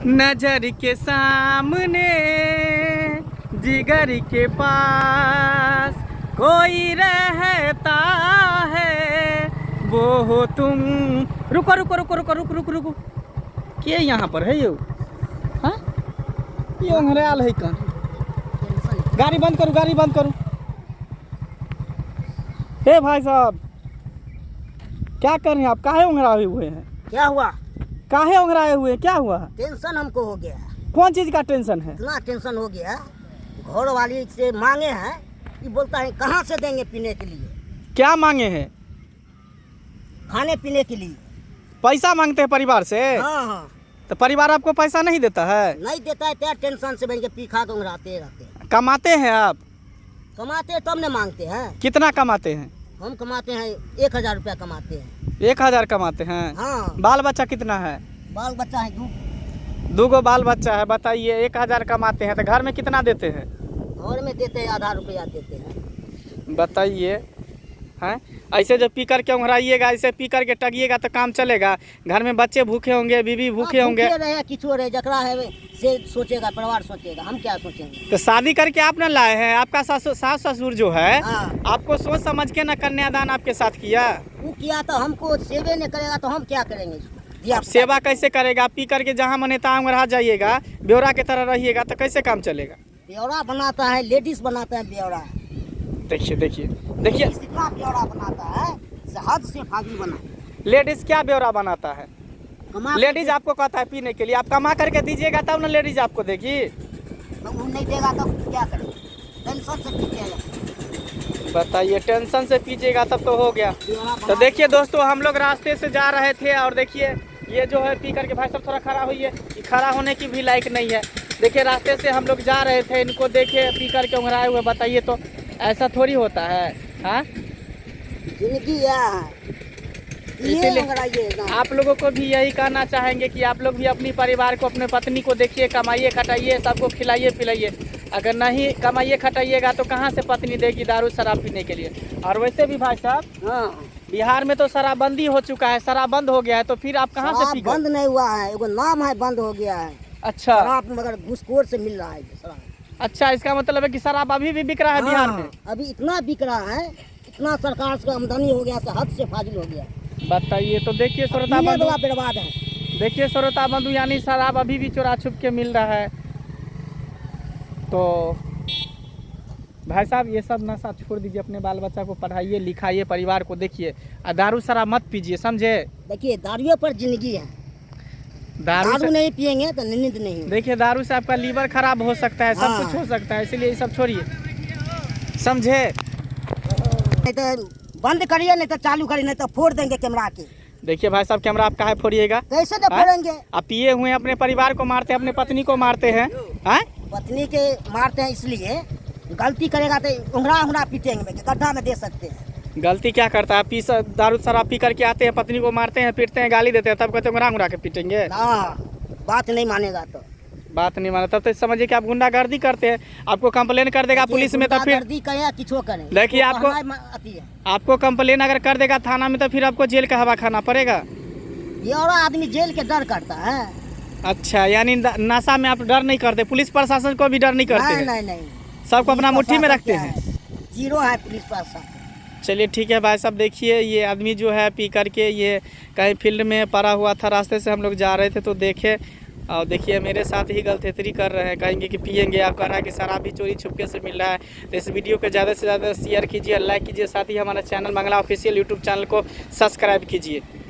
नजर के सामने जिगर के पास कोई रहता है वो हो तुम। रुको रुको रुको रुको रुको रुको रुको, के यहाँ पर है ये? हाँ ये अंग्रेल है कहाँ? गाड़ी बंद करो, गाड़ी बंद करो। हे भाई साहब, क्या कर रहे हैं आप? काहे उंघराए हुए हैं? क्या हुआ? काहे उंघराए हुए हैं? क्या हुआ? टेंशन हमको हो गया। कौन चीज का टेंशन है? इतना टेंशन हो गया, घर वाली से मांगे हैं कि बोलता है कहाँ से देंगे पीने के लिए। क्या मांगे हैं? खाने पीने के लिए पैसा मांगते हैं परिवार से? हाँ हाँ। तो परिवार आपको पैसा नहीं देता है? नहीं देता है, क्या टेंशन से बन पी खा के उंघराते रहते हैं। कमाते हैं आप? कमाते हैं तब न मांगते हैं। कितना कमाते हैं? हम कमाते हैं 1000 रुपया कमाते हैं। 1000 कमाते हैं? हाँ। बाल बच्चा कितना है? बाल बच्चा है 2 गो बाल बच्चा है। बताइए 1000 कमाते हैं तो घर में कितना देते हैं? घर में देते हैं 1000 रुपया देते हैं। बताइए हैं? ऐसे जब पी कर के उंघराइएगा, ऐसे पी कर के टगिएगा तो काम चलेगा? घर में बच्चे भूखे होंगे, बीवी भूखे होंगे। रहे किचो रहे, जकरा है से सोचेगा, परिवार सोचेगा, हम क्या सोचेंगे? तो शादी करके आप न लाए हैं, आपका सास ससुर जो है आपको सोच समझ के न कन्यादान आपके साथ किया? वो किया तो हमको सेवे नहीं करेगा तो हम क्या करेंगे इसको? आप सेवा कैसे करेगा? पी करके जहाँ मने तहाँ उंघरा जाइएगा, ब्यौरा की तरह रहिएगा तो कैसे काम चलेगा? ब्यौरा बनाता है, लेडीज बनाता है ब्यौरा। देखिए देखिए देखिए, इतना ब्यौरा बनाता है, हद से फाजिल बना। लेडीज क्या ब्यौरा बनाता है? कमा लेडीज आपको कहता है पीने के लिए, आप कमा करके दीजिएगा तब ना लेडीज आपको देगी। तो वो नहीं देगा तो क्या करेंगे? टेंशन से पीजिएगा। बताइए टेंशन से पीजिएगा तब तो हो गया। तो देखिए दोस्तों, हम लोग रास्ते से जा रहे थे और देखिए ये जो है पी करके भाई साहब थोड़ा खड़ा हुई है, ये खड़ा होने की भी लायक नहीं है। देखिए रास्ते से हम लोग जा रहे थे, इनको देखे पी करके उंघराए हुए। बताइए तो ऐसा थोड़ी होता है? हाँ जिंदगी इसीलिए आप लोगों को भी यही कहना चाहेंगे कि आप लोग भी अपनी परिवार को, अपने पत्नी को देखिए, कमाइए खटाइए, सबको खिलाइए पिलाइए। अगर नहीं कमाइए खटाइएगा तो कहाँ से पत्नी देगी दारू शराब पीने के लिए? और वैसे भी भाई साहब, हाँ, बिहार में तो शराबबंदी हो चुका है, शराब बंद हो गया है, तो फिर आप कहाँ से पी? बंद नहीं हुआ है, एगो नाम है बंद हो गया है। अच्छा, शराब मगर घूसखोर से मिल रहा है शराब। अच्छा, इसका मतलब है कि शराब अभी भी बिक रहा है बिहार में? अभी इतना बिक रहा है, इतना सरकार से आमदनी हो गया, हद से फाजिल हो गया। बताइए तो देखिए श्रोता बंधु, बर्बाद है। देखिए श्रोता बंधु, यानी शराब अभी भी चोरा छुप के मिल रहा है। तो भाई साहब ये सब नशा छोड़ दीजिए, अपने बाल बच्चा को पढ़ाइए लिखाइए, परिवार को देखिए, और दारू शराब मत पीजिए, समझे? देखिए दारू पर जिंदगी है, दारू नहीं पिएंगे तो नींद नहीं। देखिए दारू से आपका लीवर खराब हो सकता है, सब कुछ हो सकता है, इसलिए ये सब छोड़िए, समझे? नहीं तो बंद करिए, नहीं तो चालू करिए, नहीं तो फोड़ देंगे कैमरा के। देखिए भाई साहब, कैमरा आप काहे फोड़िएगा? कैसे तो फोड़ेंगे? आप पिए हुए हैं, अपने परिवार को मारते हैं, अपने पत्नी को मारते हैं। पत्नी के मारते हैं, इसलिए गलती करेगा तो उंघरा पीटेंगे, गड्ढा में दे सकते हैं। गलती क्या करता है? दारू शराब पी करके आते हैं, पत्नी को मारते हैं, पीटते हैं, गाली देते हैं, तब कहते हैं उंघरा के पीटेंगे। बात नहीं मानेगा तो बात नहीं माना तब तो समझिए कि आप गुंडागर्दी करते हैं। आपको कंप्लेन कर देगा पुलिस में तो फिर देखिए आपको कंप्लेन अगर कर देगा थाना में तो फिर आपको जेल का हवा खाना पड़ेगा। ये और आदमी जेल के डर करता है। अच्छा, यानी नशा में आप डर नहीं करते, पुलिस प्रशासन को भी डर नहीं करते? नहीं, सबको अपना मुट्ठी में रखते हैं। जीरो है पुलिस प्रशासन। चलिए ठीक है भाई साहब, देखिए ये आदमी जो है पी करके ये कहीं फील्ड में पड़ा हुआ था, रास्ते से हम लोग जा रहे थे तो देखे, और देखिए मेरे साथ ही गलतेतरी कर रहे हैं, कहेंगे कि पिएंगे, आप कह रहा है कि शराब भी चोरी छुपके से मिल रहा है। तो इस वीडियो को ज़्यादा से ज़्यादा शेयर कीजिए, लाइक कीजिए, साथ ही हमारा channel Mangla official YouTube channel को सब्सक्राइब कीजिए।